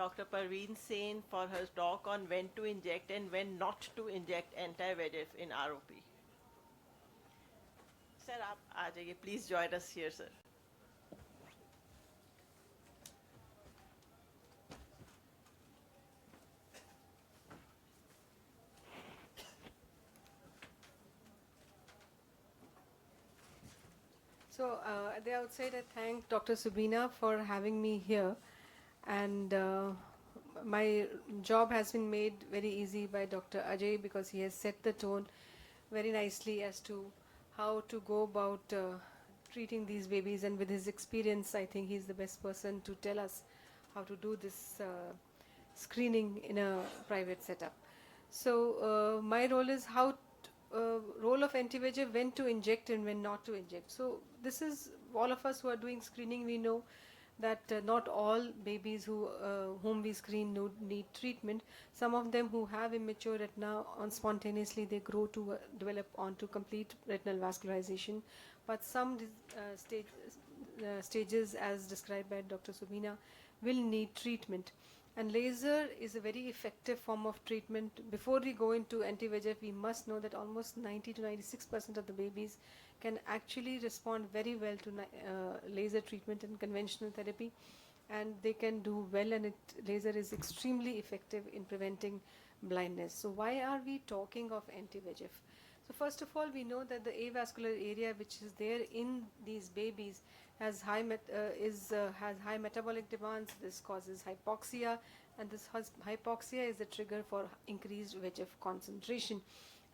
Dr. Parveen Sen for her talk on when to inject and when not to inject anti-VEGF in ROP. Sir, आप आ जाइए. Please join us here, sir. So at the outside, I thank Dr. Subina for having me here, and my job has been made very easy by Dr. Ajay because he has set the tone very nicely as to how to go about treating these babies, and with his experience, I think he's the best person to tell us how to do this screening in a private setup. So my role is role of anti-VEGF, when to inject and when not to inject. So this is, all of us who are doing screening, we know that not all babies whom we screen need treatment. Some of them who have immature retina, on spontaneously they grow to develop onto complete retinal vascularization, but some stages, as described by Dr. Subina, will need treatment. And laser is a very effective form of treatment. Before we go into anti-VEGF, we must know that almost 90 to 96% of the babies can actually respond very well to laser treatment and conventional therapy, and they can do well, and laser is extremely effective in preventing blindness. So why are we talking of anti-VEGF? So first of all, we know that the avascular area which is there in these babies has has high metabolic demands. This causes hypoxia, and this hypoxia is the trigger for increased VEGF concentration.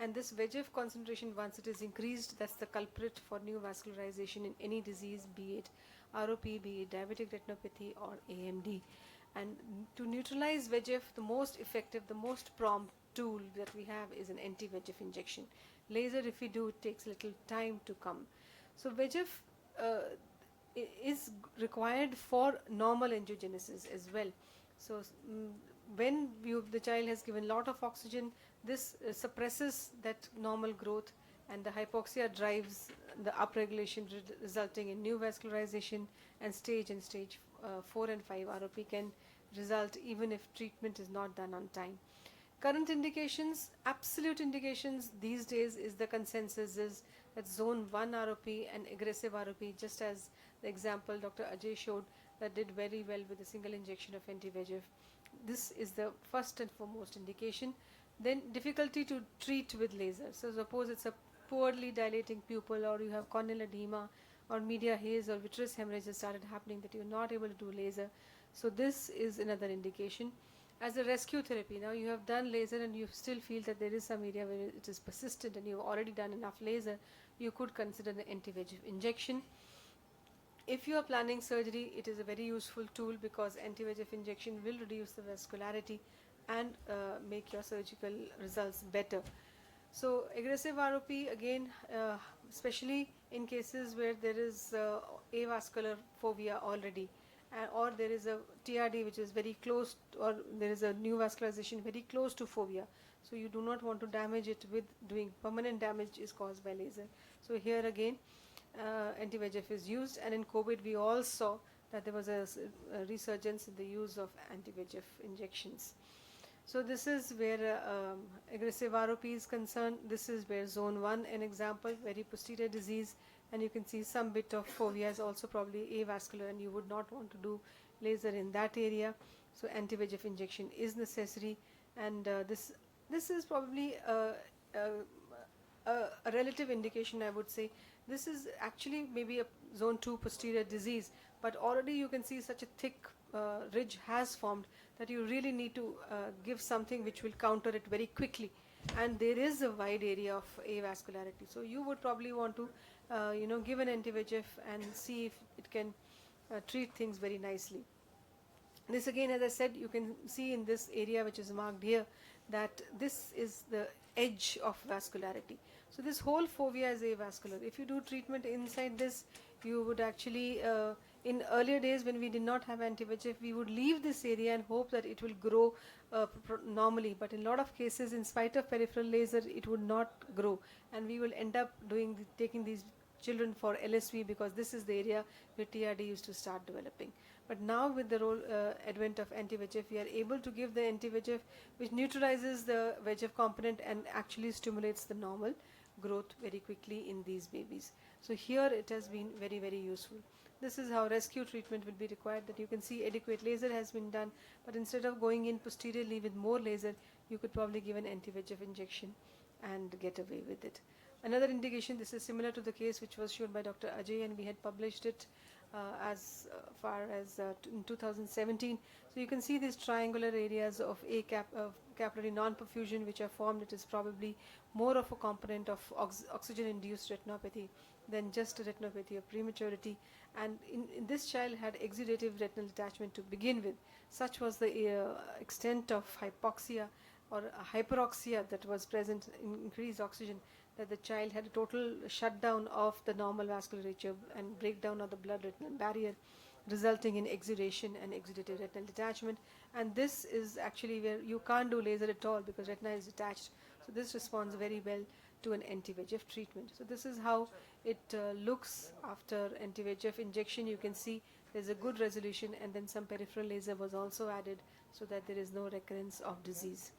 And this VEGF concentration, once it is increased, that's the culprit for new vascularization in any disease, be it ROP, be it diabetic retinopathy or AMD. And to neutralize VEGF, the most effective, the most prompt tool that we have is an anti-VEGF injection. Laser, if we do, it takes a little time to come. So VEGF is required for normal angiogenesis as well. So when the child has given a lot of oxygen, this suppresses that normal growth, and the hypoxia drives the upregulation, resulting in new vascularization, and stage 4 and 5 ROP can result even if treatment is not done on time. Current indications, absolute indications these days, is the consensus is that zone 1 ROP and aggressive ROP, just as the example Dr. Ajay showed, that did very well with a single injection of anti-VEGF. This is the first and foremost indication. Then difficulty to treat with laser. So suppose it's a poorly dilating pupil, or you have corneal edema, or media haze, or vitreous hemorrhage has started happening, that you're not able to do laser. So this is another indication. As a rescue therapy, now you have done laser and you still feel that there is some area where it is persistent and you've already done enough laser, you could consider the anti-VEGF injection. If you are planning surgery, it is a very useful tool because anti-VEGF injection will reduce the vascularity and make your surgical results better. So aggressive ROP, again, especially in cases where there is avascular fovea already, or there is a TRD which is very close, or there is a new vascularization very close to fovea. So you do not want to damage it with doing permanent damage is caused by laser. So here again, anti-VEGF is used, and in COVID we all saw that there was a resurgence in the use of anti-VEGF injections. So this is where aggressive ROP is concerned. This is where zone 1, an example, very posterior disease, and you can see some bit of fovea is also probably avascular, and you would not want to do laser in that area. So anti-VEGF injection is necessary, and this is probably a relative indication, I would say. This is actually maybe a zone 2 posterior disease, but already you can see such a thick ridge has formed that you really need to give something which will counter it very quickly, and there is a wide area of avascularity. So you would probably want to give an anti-VEGF and see if it can treat things very nicely. This again, as I said, you can see in this area which is marked here that this is the edge of vascularity. So this whole fovea is avascular. If you do treatment inside this, you would actually, in earlier days when we did not have anti-VEGF, we would leave this area and hope that it will grow normally. But in a lot of cases, in spite of peripheral laser, it would not grow, and we will end up taking these children for LSV because this is the area where TRD used to start developing. But now with the advent of anti-VEGF, we are able to give the anti-VEGF which neutralizes the VEGF component and actually stimulates the normal growth very quickly in these babies. So here it has been very, very useful. This is how rescue treatment will be required, that you can see adequate laser has been done, but instead of going in posteriorly with more laser, you could probably give an anti-VEGF injection and get away with it. Another indication, this is similar to the case which was shown by Dr. Ajay, and we had published it as far as in 2017. So you can see these triangular areas of capillary non-perfusion which are formed. It is probably more of a component of oxygen-induced retinopathy than just a retinopathy of prematurity. And in this child had exudative retinal detachment to begin with. Such was the extent of hypoxia or hyperoxia that was present in increased oxygen, that the child had a total shutdown of the normal vasculature and breakdown of the blood retinal barrier, resulting in exudation and exudative retinal detachment. And this is actually where you can't do laser at all because retina is detached. So this responds very well to an anti-VEGF treatment. So this is how it looks after anti-VEGF injection. You can see there's a good resolution, and then some peripheral laser was also added so that there is no recurrence of disease.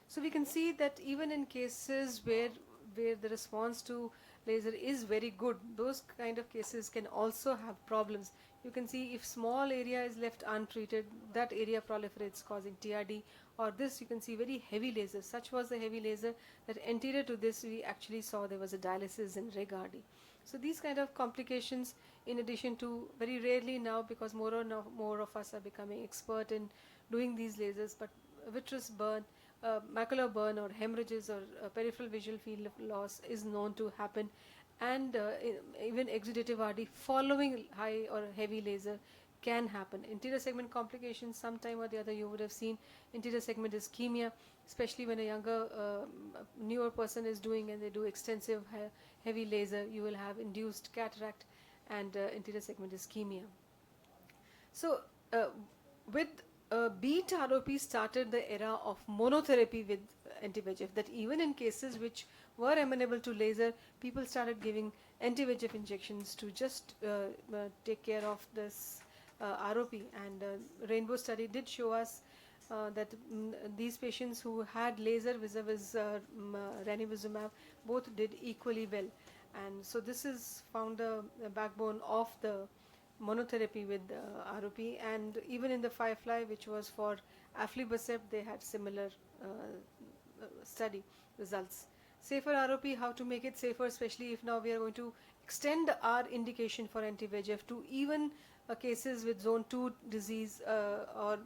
So we can see that even in cases where the response to laser is very good, those kind of cases can also have problems. You can see if small area is left untreated, that area proliferates causing TRD, or this you can see very heavy laser. Such was the heavy laser that anterior to this we actually saw there was a dialysis in reg RD. So these kind of complications, in addition to very rarely now, because more and more of us are becoming expert in doing these lasers, but vitreous burn, macular burn or hemorrhages or peripheral visual field loss is known to happen, and even exudative RD following high or heavy laser can happen. Anterior segment complications, sometime or the other you would have seen anterior segment ischemia, especially when a younger newer person is doing and they do extensive heavy laser, you will have induced cataract and anterior segment ischemia. So with beat ROP started the era of monotherapy with anti-VEGF, that even in cases which were amenable to laser, people started giving anti-VEGF injections to just take care of this ROP. And Rainbow study did show us that these patients who had laser vis-a-vis ranibizumab both did equally well. And so this is found a backbone of the monotherapy with ROP. And even in the Firefly, which was for aflibercept, they had similar study results. Safer ROP, how to make it safer, especially if now we are going to extend our indication for anti-VEGF to even cases with zone 2 disease or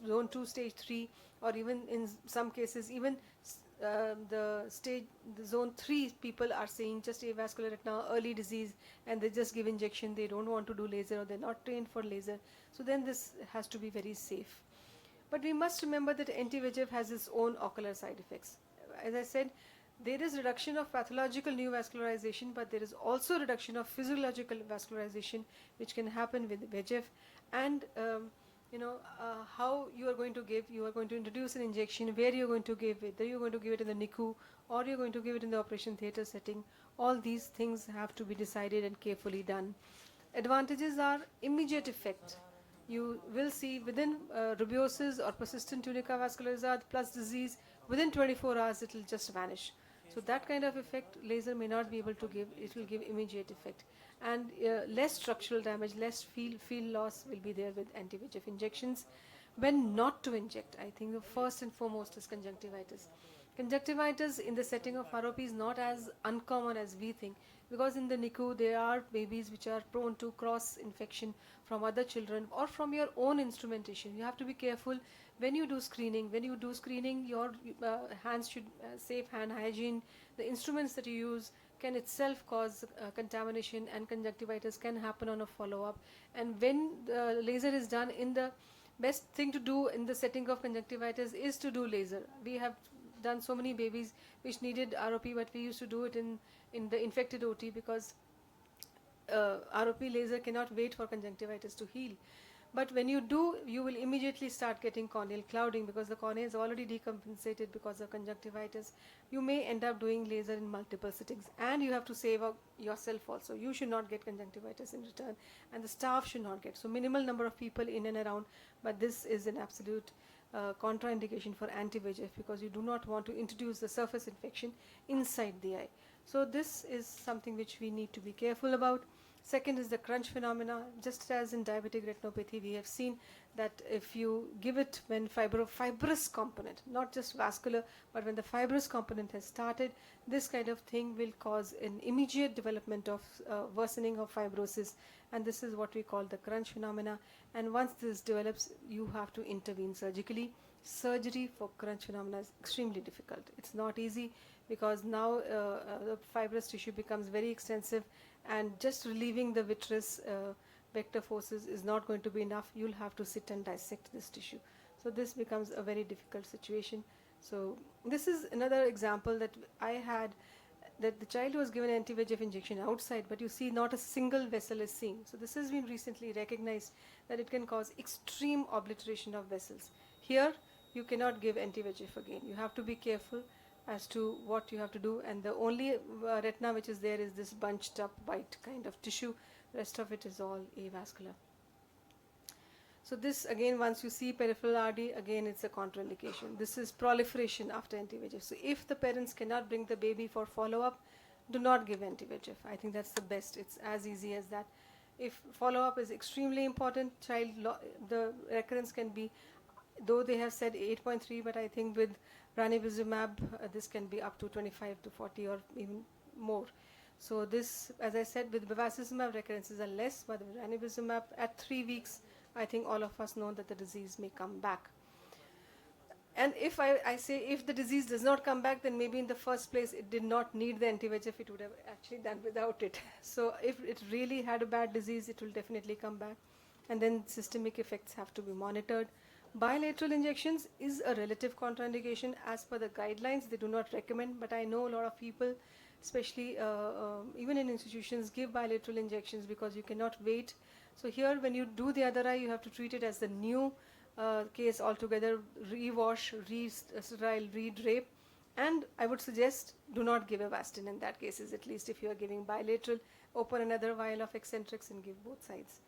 zone 2 stage 3, or even in some cases even the zone 3 people are saying just avascular retina, early disease, and they just give injection, they don't want to do laser or they're not trained for laser. So then this has to be very safe. But we must remember that anti-VEGF has its own ocular side effects. As I said, there is reduction of pathological neovascularization, but there is also reduction of physiological vascularization which can happen with VEGF. And how you are going to give, you are going to introduce an injection, where you're going to give it, whether you're going to give it in the NICU or you're going to give it in the operation theatre setting. All these things have to be decided and carefully done. Advantages are immediate effect. You will see within rubiosis or persistent tunica vascularizada plus disease, within 24 hours it will just vanish. So that kind of effect laser may not be able to give. It will give immediate effect, and less structural damage, less field loss will be there with anti-VEGF injections. When not to inject, I think the first and foremost is conjunctivitis. Conjunctivitis in the setting of ROP is not as uncommon as we think, because in the NICU there are babies which are prone to cross infection from other children or from your own instrumentation. You have to be careful when you do screening. When you do screening, your hands should safe hand hygiene. The instruments that you use can itself cause contamination, and conjunctivitis can happen on a follow-up. And when the laser is done, in the best thing to do in the setting of conjunctivitis is to do laser. We have done so many babies which needed ROP, but we used to do it in the infected OT because ROP laser cannot wait for conjunctivitis to heal. But when you do, you will immediately start getting corneal clouding because the cornea is already decompensated because of conjunctivitis. You may end up doing laser in multiple sittings, and you have to save yourself also. You should not get conjunctivitis in return, and the staff should not get. So minimal number of people in and around, but this is an absolute contraindication for anti-VEGF because you do not want to introduce the surface infection inside the eye. So this is something which we need to be careful about. Second is the crunch phenomena. Just as in diabetic retinopathy, we have seen that if you give it when fibrous component, not just vascular, but when the fibrous component has started, this kind of thing will cause an immediate development of worsening of fibrosis, and this is what we call the crunch phenomena. And once this develops, you have to intervene surgically. Surgery for crunch phenomena is extremely difficult. It's not easy because now the fibrous tissue becomes very extensive, and just relieving the vitreous vector forces is not going to be enough. You'll have to sit and dissect this tissue. So this becomes a very difficult situation. So this is another example that I had, that the child was given anti-VEGF injection outside, but you see not a single vessel is seen. So this has been recently recognized that it can cause extreme obliteration of vessels. Here you cannot give anti-VEGF again. You have to be careful as to what you have to do, and the only retina which is there is this bunched up white kind of tissue. Rest of it is all avascular. So this again, once you see peripheral RD, again it's a contraindication. This is proliferation after anti-VEGF. So if the parents cannot bring the baby for follow-up, do not give anti-VEGF. I think that's the best. It's as easy as that. If follow-up is extremely important, the recurrence can be, though they have said 8.3, but I think with ranibizumab this can be up to 25 to 40 or even more. So this, as I said, with bevacizumab recurrences are less, but with ranibizumab at 3 weeks, I think all of us know that the disease may come back. And if I say if the disease does not come back, then maybe in the first place it did not need the anti-VEGF, it would have actually done without it. So if it really had a bad disease, it will definitely come back, and then systemic effects have to be monitored. Bilateral injections is a relative contraindication. As per the guidelines, they do not recommend, but I know a lot of people, especially even in institutions, give bilateral injections because you cannot wait. So here when you do the other eye, you have to treat it as the new case altogether, rewash, re-sterile, re-drape, and I would suggest do not give Avastin in that cases, at least if you are giving bilateral. Open another vial of Eccentrics and give both sides.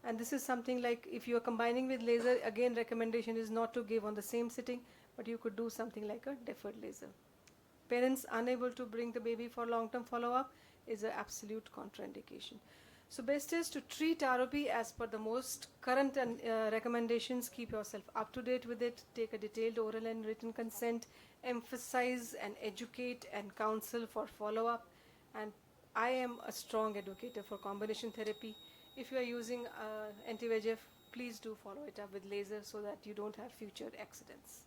And this is something like if you are combining with laser, again recommendation is not to give on the same sitting, but you could do something like a deferred laser. Parents unable to bring the baby for long-term follow-up is an absolute contraindication. So best is to treat ROP as per the most current recommendations. Keep yourself up to date with it. Take a detailed oral and written consent. Emphasize and educate and counsel for follow-up. And I am a strong advocate for combination therapy. If you are using anti-VEGF, please do follow it up with laser so that you don't have future accidents.